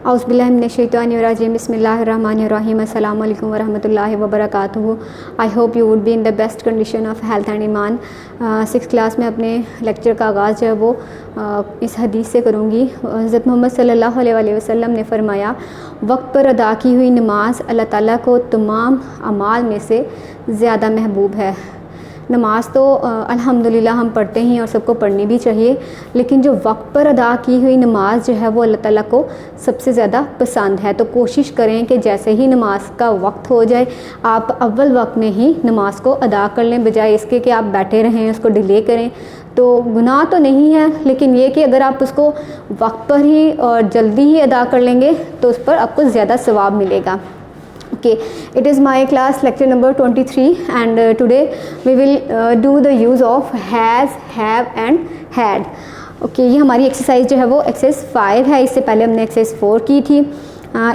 Auzubillahiminash-shaytanir-rajim. Bismillahir-rahmanir-rahim. Assalamu alaikum warahmatullahi wabarakatuh. I hope you would be in the best condition of health and iman. 6th class में अपने lecture का आगाज़ जो है वो इस हदीस से करूँगी। हज़रत मोहम्मद सल्लल्लाहु अलैहि वसल्लम ने फ़रमाया, वक्त पर अदा की हुई नमाज अल्लाह ताला को तमाम अमाल में से ज़्यादा महबूब है। नमाज तो अल्हम्दुलिल्लाह हम पढ़ते ही और सबको पढ़नी भी चाहिए, लेकिन जो वक्त पर अदा की हुई नमाज जो है वो अल्लाह ताला को सबसे ज़्यादा पसंद है। तो कोशिश करें कि जैसे ही नमाज का वक्त हो जाए आप अव्वल वक्त में ही नमाज को अदा कर लें, बजाय इसके कि आप बैठे रहें उसको डिले करें। तो गुनाह तो नहीं है, लेकिन ये कि अगर आप उसको वक्त पर ही और जल्दी ही अदा कर लेंगे तो उस पर आपको ज़्यादा सवाब मिलेगा। Okay, it is my class lecture number 23 and today we will do the use of has, have and had. Okay, ये हमारी एक्सरसाइज जो है वो एक्सरसाइज 5 है। इससे पहले हमने एक्सरसाइज 4 की थी।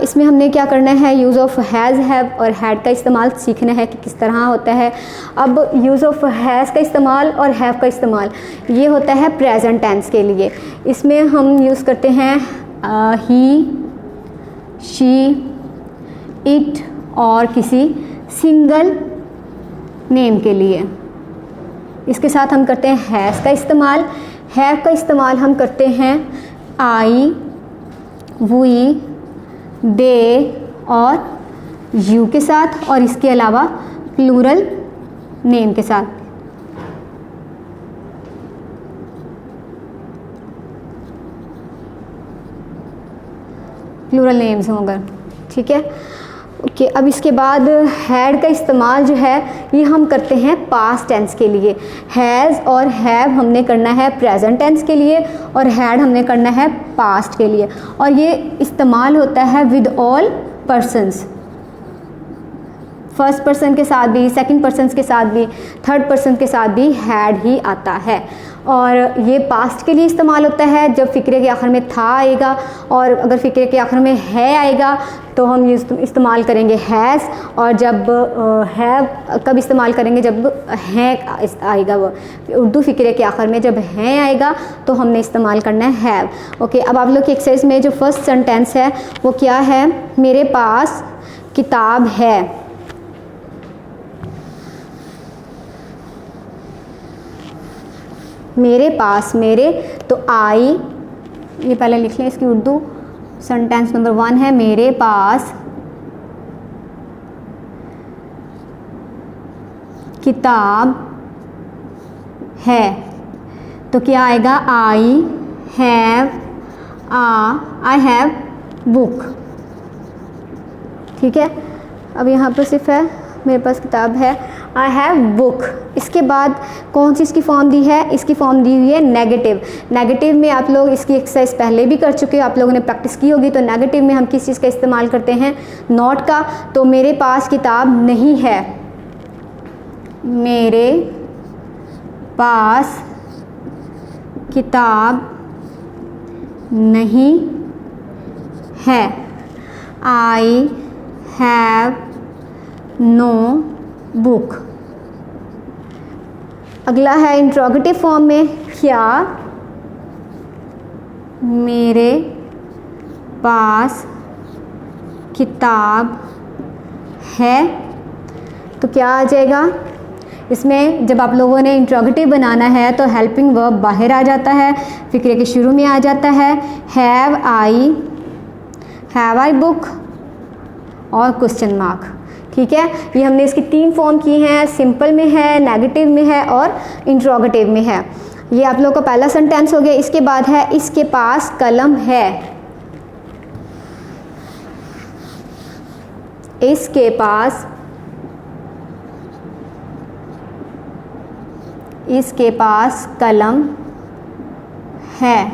इसमें हमने क्या करना है, यूज़ ऑफ हैज़, हैव और हैड का इस्तेमाल सीखना है कि किस तरह होता है। अब यूज़ ऑफ हैज़ का इस्तेमाल और हैव का इस्तेमाल ये होता है प्रेजेंट टेंस के लिए। इसमें हम यूज़ करते हैं ही, शी, इट और किसी सिंगल नेम के लिए। इसके साथ हम करते हैं हैज़ का इस्तेमाल। हैव का इस्तेमाल हम करते हैं आई, वी, दे और यू के साथ, और इसके अलावा प्लूरल नेम के साथ। प्लूरल नेम्स हों अगर, ठीक है। ओके, अब इसके बाद हैड का इस्तेमाल जो है ये हम करते हैं पास्ट टेंस के लिए। हैज़ और हैव हमने करना है प्रेजेंट टेंस के लिए और हैड हमने करना है पास्ट के लिए, और ये इस्तेमाल होता है with all persons. First person के साथ भी, सेकंड पर्सन के साथ भी, थर्ड पर्सन के साथ भी हैड ही आता है। और ये पास्ट के लिए इस्तेमाल होता है जब फ़िक्रे के आखिर में था आएगा, और अगर फ़िक्रे के आखिर में है आएगा तो हम इस्तेमाल करेंगे हैज़, और जब हैव कब इस्तेमाल करेंगे, जब है आएगा। वो उर्दू फ़िक्रे के आखिर में जब है आएगा तो हमने इस्तेमाल करना है हैव। ओके, अब आप लोग की एक्सरसाइज में जो फर्स्ट सेंटेंस है वो क्या है, मेरे पास किताब है। मेरे पास, मेरे तो आई, ये पहले लिख लें इसकी उर्दू। सेंटेंस नंबर 1 है मेरे पास किताब है। तो क्या आएगा, I have I have book, ठीक है। अब यहाँ पर सिर्फ है मेरे पास किताब है, आई हैव बुक। इसके बाद कौन सी इसकी फॉर्म दी है, इसकी फॉर्म दी हुई है नेगेटिव। नेगेटिव में आप लोग इसकी एक्सरसाइज पहले भी कर चुके हो, आप लोगों ने प्रैक्टिस की होगी। तो नेगेटिव में हम किस चीज़ का इस्तेमाल करते हैं, नॉट का। तो मेरे पास किताब नहीं है, मेरे पास किताब नहीं है, आई हैव नो बुक। अगला है इंट्रोगेटिव फॉर्म में, क्या मेरे पास किताब है। तो क्या आ जाएगा इसमें, जब आप लोगों ने इंट्रोगेटिव बनाना है तो हेल्पिंग वर्ब बाहर आ जाता है, फिक्रे के शुरू में आ जाता है। हैव आई बुक और क्वेश्चन मार्क, ठीक है। ये हमने इसकी 3 फॉर्म की हैं, सिंपल में है, नेगेटिव में है और इंट्रोगेटिव में है। ये आप लोगों का पहला सेंटेंस हो गया। इसके बाद है इसके पास कलम है। इसके पास कलम है।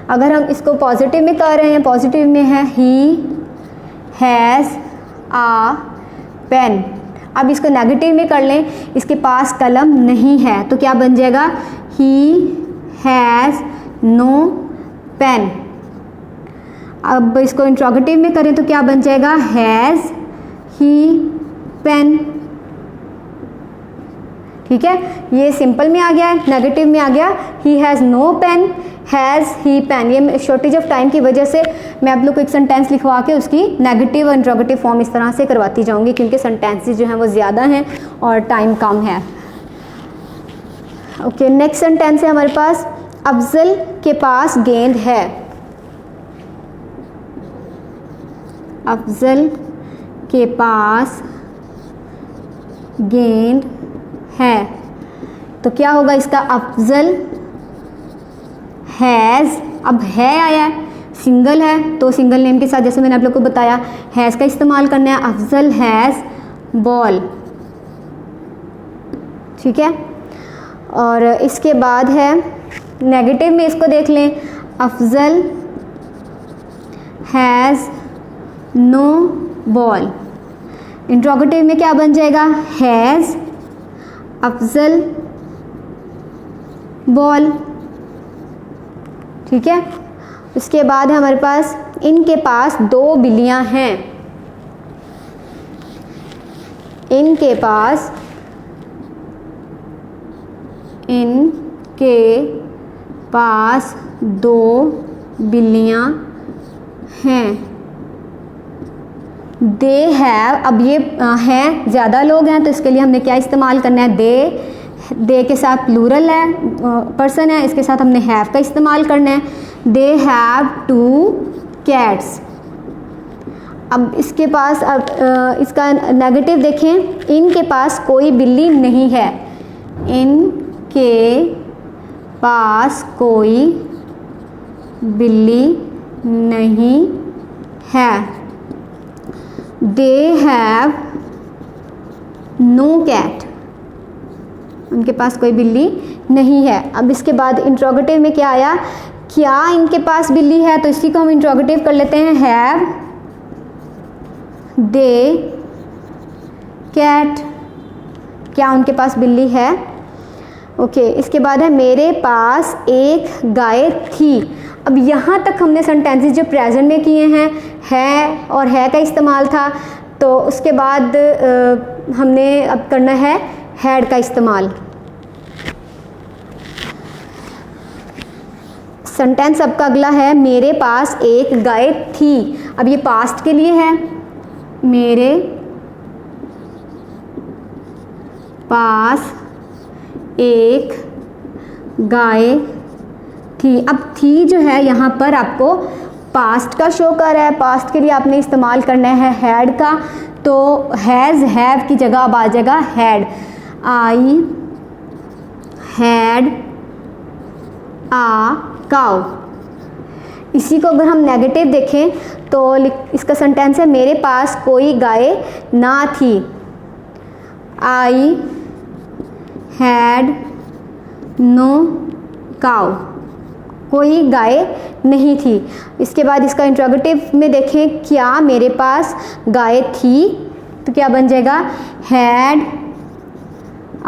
अगर हम इसको पॉजिटिव में कर रहे हैं, पॉजिटिव में है ही हैज़ आ पेन। अब इसको नेगेटिव में कर लें, इसके पास कलम नहीं है, तो क्या बन जाएगा, ही हैज़ नो पेन। अब इसको इंट्रोगेटिव में करें तो क्या बन जाएगा, हैज़ ही पेन। ठीक है, ये सिंपल में आ गया है। नेगेटिव में आ गया he has no pain, has he pain. ये शॉर्टेज ऑफ टाइम की वजह से मैं आप लोग को एक सेंटेंस लिखवा के उसकी नेगेटिव और इंट्रोगेटिव फॉर्म इस तरह से करवाती जाऊंगी, क्योंकि सेंटेंसेस जो हैं वो ज़्यादा हैं और टाइम कम है। ओके, नेक्स्ट सेंटेंस है हमारे पास, अफजल के पास गेंद है। अफजल के पास गेंद है, तो क्या होगा इसका, अफजल हैज़, अब है आया है, सिंगल है तो सिंगल नेम के साथ जैसे मैंने आप लोग को बताया हैज़ का इस्तेमाल करना है। अफजल हैज़ बॉल, ठीक है। और इसके बाद है नेगेटिव में, इसको देख लें, Afzal has no ball. Interrogative में क्या बन जाएगा, हैज़ अफजल बॉल, ठीक है। उसके बाद है हमारे पास, इनके पास 2 बिल्लियां हैं। इनके पास पास 2 बिल्लियां हैं। दे हैव, अब ये हैं ज़्यादा लोग हैं तो इसके लिए हमने क्या इस्तेमाल करना है, दे के साथ प्लूरल है, पर्सन है, इसके साथ हमने हैव का इस्तेमाल करना है। They have 2 cats. अब इसके पास, अब इसका नेगेटिव देखें, इनके पास कोई बिल्ली नहीं है। इनके पास कोई बिल्ली नहीं है। दे हैव नो कैट, उनके पास कोई बिल्ली नहीं है। अब इसके बाद इंट्रोगेटिव में क्या आया, क्या इनके पास बिल्ली है, तो इसी को हम इंट्रोगेटिव कर लेते हैं, हैव दे कैट, क्या उनके पास बिल्ली है। ओके, इसके बाद है मेरे पास एक गाय थी। अब यहाँ तक हमने सेंटेंसेस जो प्रेजेंट में किए हैं, है और है का इस्तेमाल था, तो उसके बाद हमने अब करना है हैड का इस्तेमाल। सेंटेंस आपका अगला है, मेरे पास एक गाय थी। अब ये पास्ट के लिए है, मेरे पास एक गाय थी। अब थी जो है यहाँ पर आपको पास्ट का शो कर रहा है, पास्ट के लिए आपने इस्तेमाल करना है हैड का, तो हैज़ हैव की जगह अब आ जाएगा had. I had a cow. इसी को अगर हम नेगेटिव देखें तो इसका सेंटेंस है, मेरे पास कोई गाय ना थी। आई हैड नो काउ, कोई गाय नहीं थी। इसके बाद इसका इंट्रोगेटिव में देखें, क्या मेरे पास गाय थी, तो क्या बन जाएगा, हैड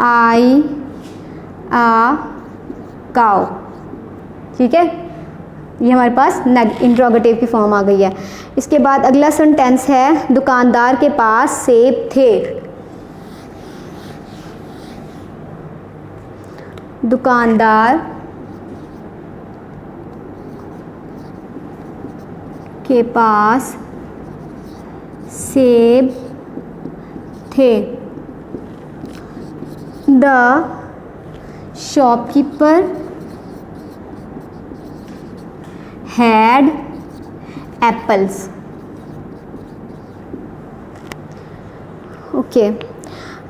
आई आ काउ, ठीक है। ये हमारे पास इंट्रोगेटिव की फॉर्म आ गई है। इसके बाद अगला सेंटेंस है, दुकानदार के पास सेब थे। दुकानदार के पास सेब थे। The shopkeeper had apples. Okay,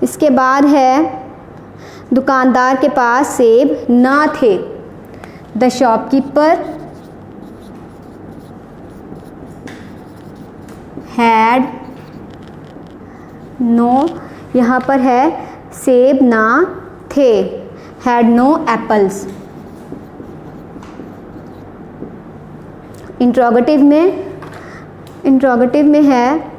इसके बाद है, दुकानदार के पास सेब ना थे। द शॉपकीपर हैड नो, यहाँ पर है सेब ना थे, हैड नो एप्पल्स। इंट्रोगेटिव में है,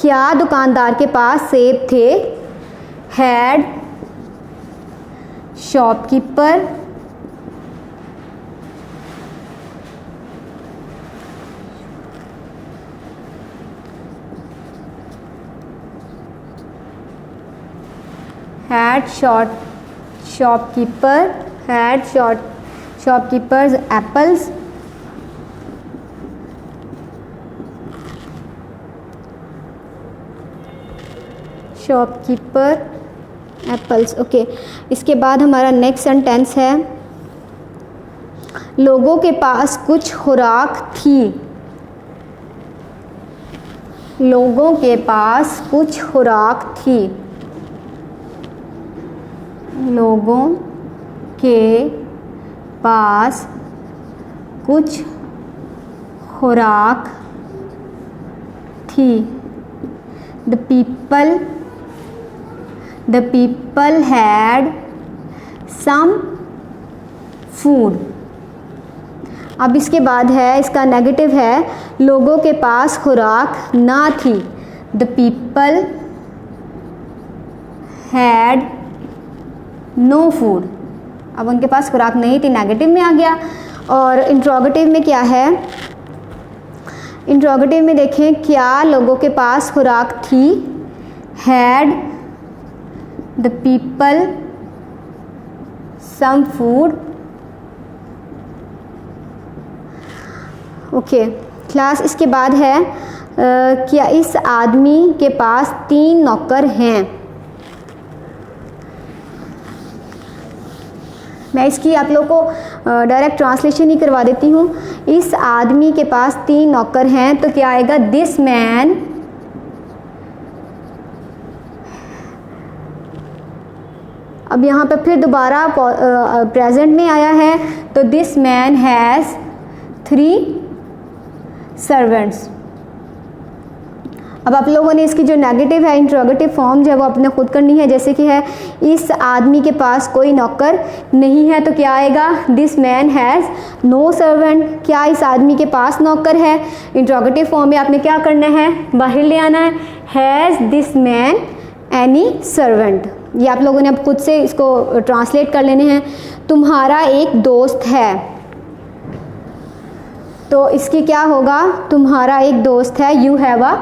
क्या दुकानदार के पास सेब थे, had shopkeeper shopkeepers apples. Shopkeeper apples. Okay, इसके बाद हमारा नेक्स्ट सेंटेंस है लोगों के पास कुछ खुराक थी। लोगों के पास कुछ खुराक थी। लोगों के पास कुछ खुराक थी। The people had some food. अब इसके बाद है, इसका नेगेटिव है लोगों के पास खुराक ना थी। The people had no food. अब उनके पास खुराक नहीं थी, नेगेटिव में आ गया। और इंट्रोगेटिव में क्या है? इंट्रोगेटिव में देखें, क्या लोगों के पास खुराक थी? Had the people some food? Okay class, इसके बाद है क्या इस आदमी के पास 3 नौकर हैं? मैं इसकी आप लोग को डायरेक्ट ट्रांसलेशन ही करवा देती हूँ। इस आदमी के पास 3 नौकर हैं, तो क्या आएगा? दिस मैन अब यहाँ पे फिर दोबारा प्रेजेंट में आया है, तो दिस मैन हैज़ 3 सर्वेंट्स। अब आप लोगों ने इसकी जो नेगेटिव है, इंट्रोगेटिव फॉर्म जो है वो अपने खुद करनी है। जैसे कि है इस आदमी के पास कोई नौकर नहीं है, तो क्या आएगा? This man has no servant. क्या इस आदमी के पास नौकर है? इंट्रोगेटिव फॉर्म में आपने क्या करना है? बाहर ले आना है। Has this man any servant? ये आप लोगों ने अब खुद से इसको ट्रांसलेट कर लेने हैं। तुम्हारा एक दोस्त है, तो इसकी क्या होगा? तुम्हारा एक दोस्त है। You have a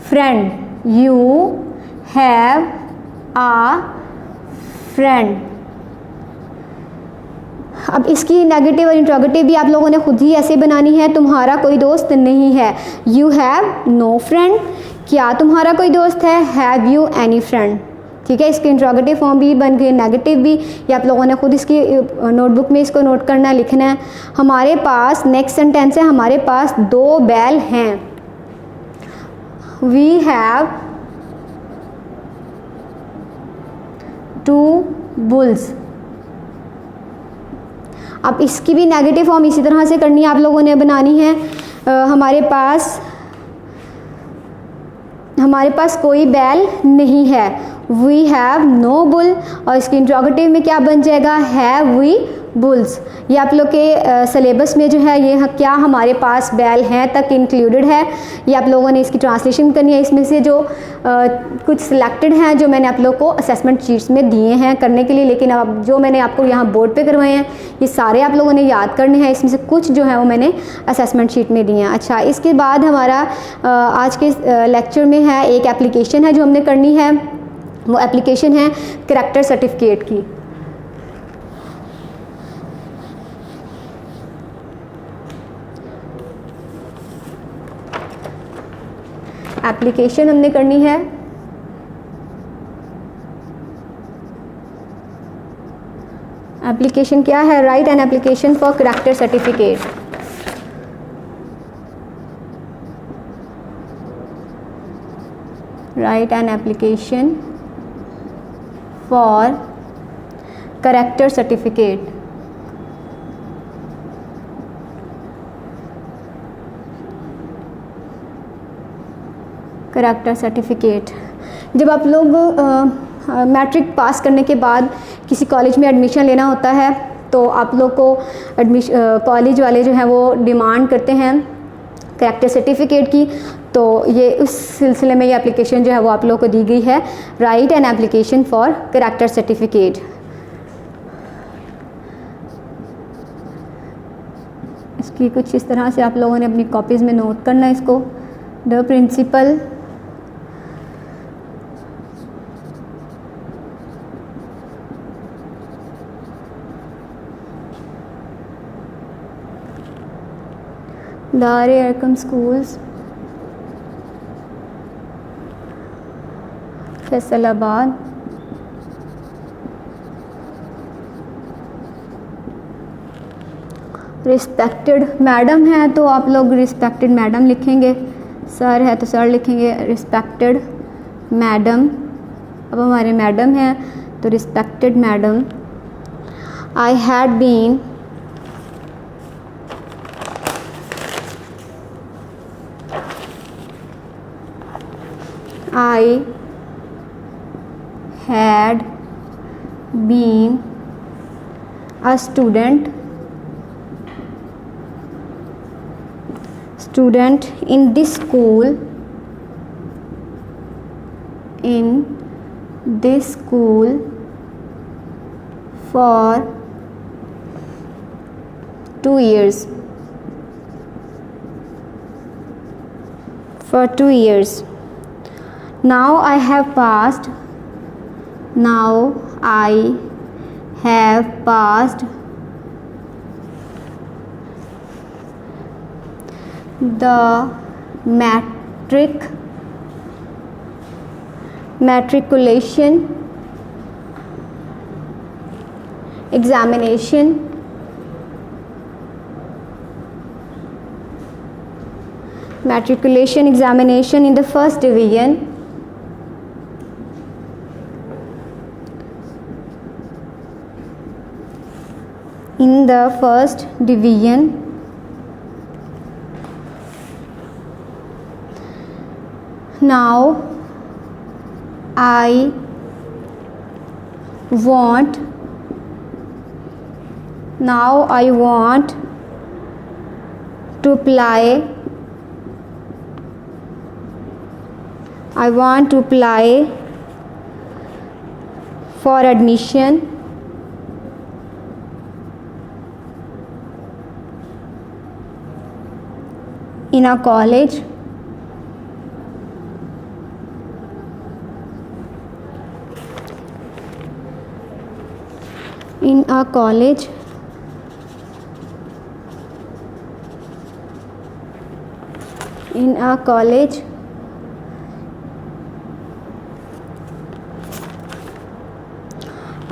friend. You have a friend. अब इसकी नेगेटिव और इंट्रोगेटिव भी आप लोगों ने खुद ही ऐसे बनानी है। तुम्हारा कोई दोस्त नहीं है। You have no friend. क्या तुम्हारा कोई दोस्त है? Have you any friend? ठीक है, इसकी इंट्रोगेटिव फॉर्म भी बन गई, नेगेटिव भी। ये आप लोगों ने खुद इसकी नोटबुक में इसको नोट करना है, लिखना है। हमारे पास नेक्स्ट सेंटेंस है, हमारे पास 2 बैल हैं। We have 2 bulls. अब इसकी भी नेगेटिव फॉर्म इसी तरह से करनी है, आप लोगों ने बनानी है। हमारे पास कोई बैल नहीं है। We have no bull. और इसकी इंट्रोगेटिव में क्या बन जाएगा? Have we bulls. ये आप लोग के सिलेबस में जो है ये क्या हमारे पास बैल हैं तक इंक्लूडेड है। ये आप लोगों ने इसकी ट्रांसलेशन करनी है। इसमें से जो कुछ सिलेक्टेड हैं जो मैंने आप लोग को असेसमेंट शीट्स में दिए हैं करने के लिए, लेकिन अब जो मैंने आपको यहाँ बोर्ड पे करवाए हैं ये सारे आप लोगों ने याद करने हैं। इसमें से कुछ जो है वो मैंने असेसमेंट शीट में दिए हैं। अच्छा, इसके बाद हमारा आज के लेक्चर में है एक एप्लीकेशन है जो हमने करनी है। वो एप्लीकेशन है करैक्टर सर्टिफिकेट की। एप्लीकेशन हमने करनी है एप्लीकेशन क्या है? Right an application for character certificate. Right an application for character certificate. Character certificate जब आप लोग मैट्रिक पास करने के बाद किसी कॉलेज में एडमिशन लेना होता है तो आप लोग को कॉलेज वाले जो हैं वो डिमांड करते हैं करैक्टर सर्टिफिकेट की। तो ये उस सिलसिले में ये एप्लीकेशन जो है वो आप लोग को दी गई है। Right an application for character certificate. इसकी कुछ इस तरह से आप लोगों ने अपनी कॉपीज़ में नोट करना है इसको। द प्रिंसिपल दार Arkham schools Faisalabad. Respected madam है तो आप लोग रिस्पेक्टेड मैडम लिखेंगे, सर है तो सर लिखेंगे, रिस्पेक्टेड मैडम। अब हमारे मैडम हैं तो respected madam. I had been I had been a student in this school for 2 years. Now I have passed the matriculation examination in the first division Now I want to apply for admission in a college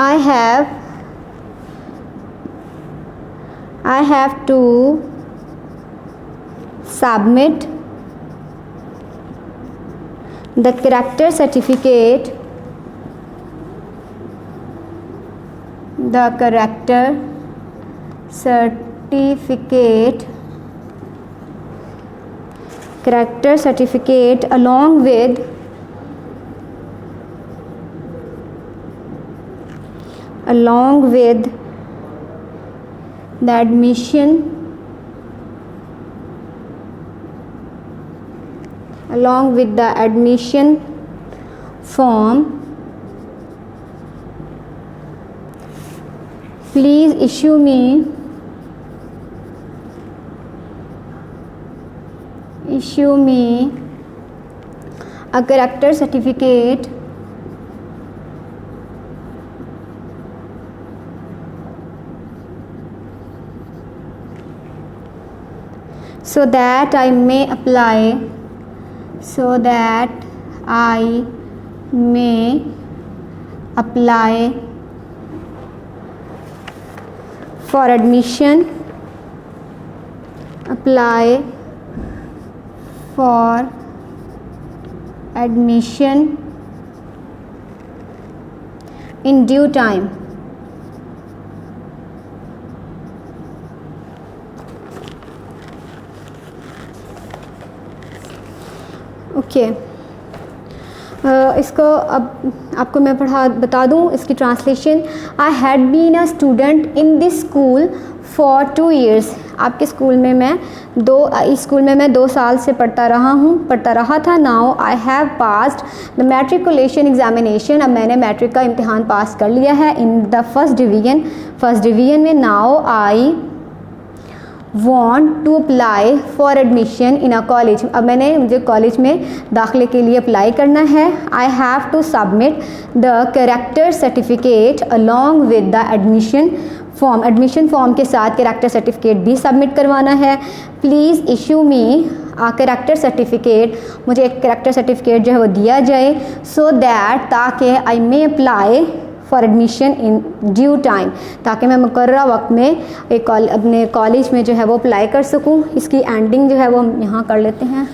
I have to submit the character certificate along with the admission form. Please issue me a character certificate so that I may apply for admission in due time. Okay इसको अब आपको मैं बता दूं इसकी translation. I had been a student in this school for 2 years। आपके school में इस स्कूल में मैं 2 साल से पढ़ता रहा था। Now I have passed the matriculation examination. अब मैंने मैट्रिक का इम्तिहान पास कर लिया है इन द फर्स्ट डिवीज़न में। Now I want to apply for admission in a college। अब मुझे कॉलेज में दाखिले के लिए अप्लाई करना है। I have to submit the character certificate along with the admission form, admission form के साथ कैरेक्टर सर्टिफिकेट भी सबमिट करवाना है। Please issue me a character certificate, मुझे एक कैरेक्टर सर्टिफिकेट जो है वो दिया जाए, सो दैट ताकि I may apply for admission in due time, ताकि मैं मुकर्ररा वक्त में एक अपने कॉलेज में जो है वो अप्लाई कर सकूं। इसकी एंडिंग जो है वो हम यहाँ कर लेते हैं।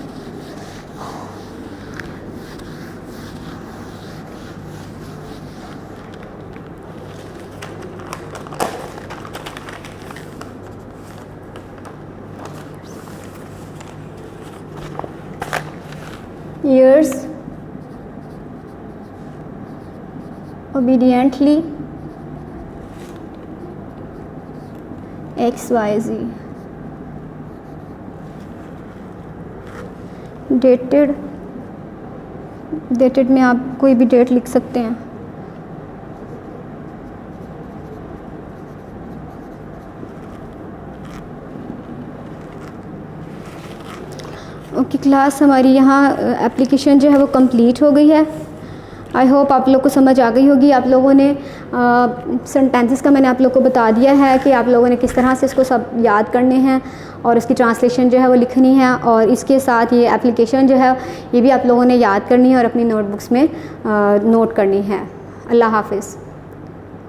Years obediently XYZ, डेटेड में आप कोई भी डेट लिख सकते हैं। ओके क्लास, हमारी यहाँ एप्लीकेशन जो है वो कंप्लीट हो गई है। आई होप आप लोग को समझ आ गई होगी। आप लोगों ने सेंटेंसेस का मैंने आप लोग को बता दिया है कि आप लोगों ने किस तरह से इसको सब याद करने हैं और इसकी ट्रांसलेशन जो है वो लिखनी है, और इसके साथ ये एप्लीकेशन जो है ये भी आप लोगों ने याद करनी है और अपनी नोटबुक्स में नोट करनी है। अल्लाह हाफिज़।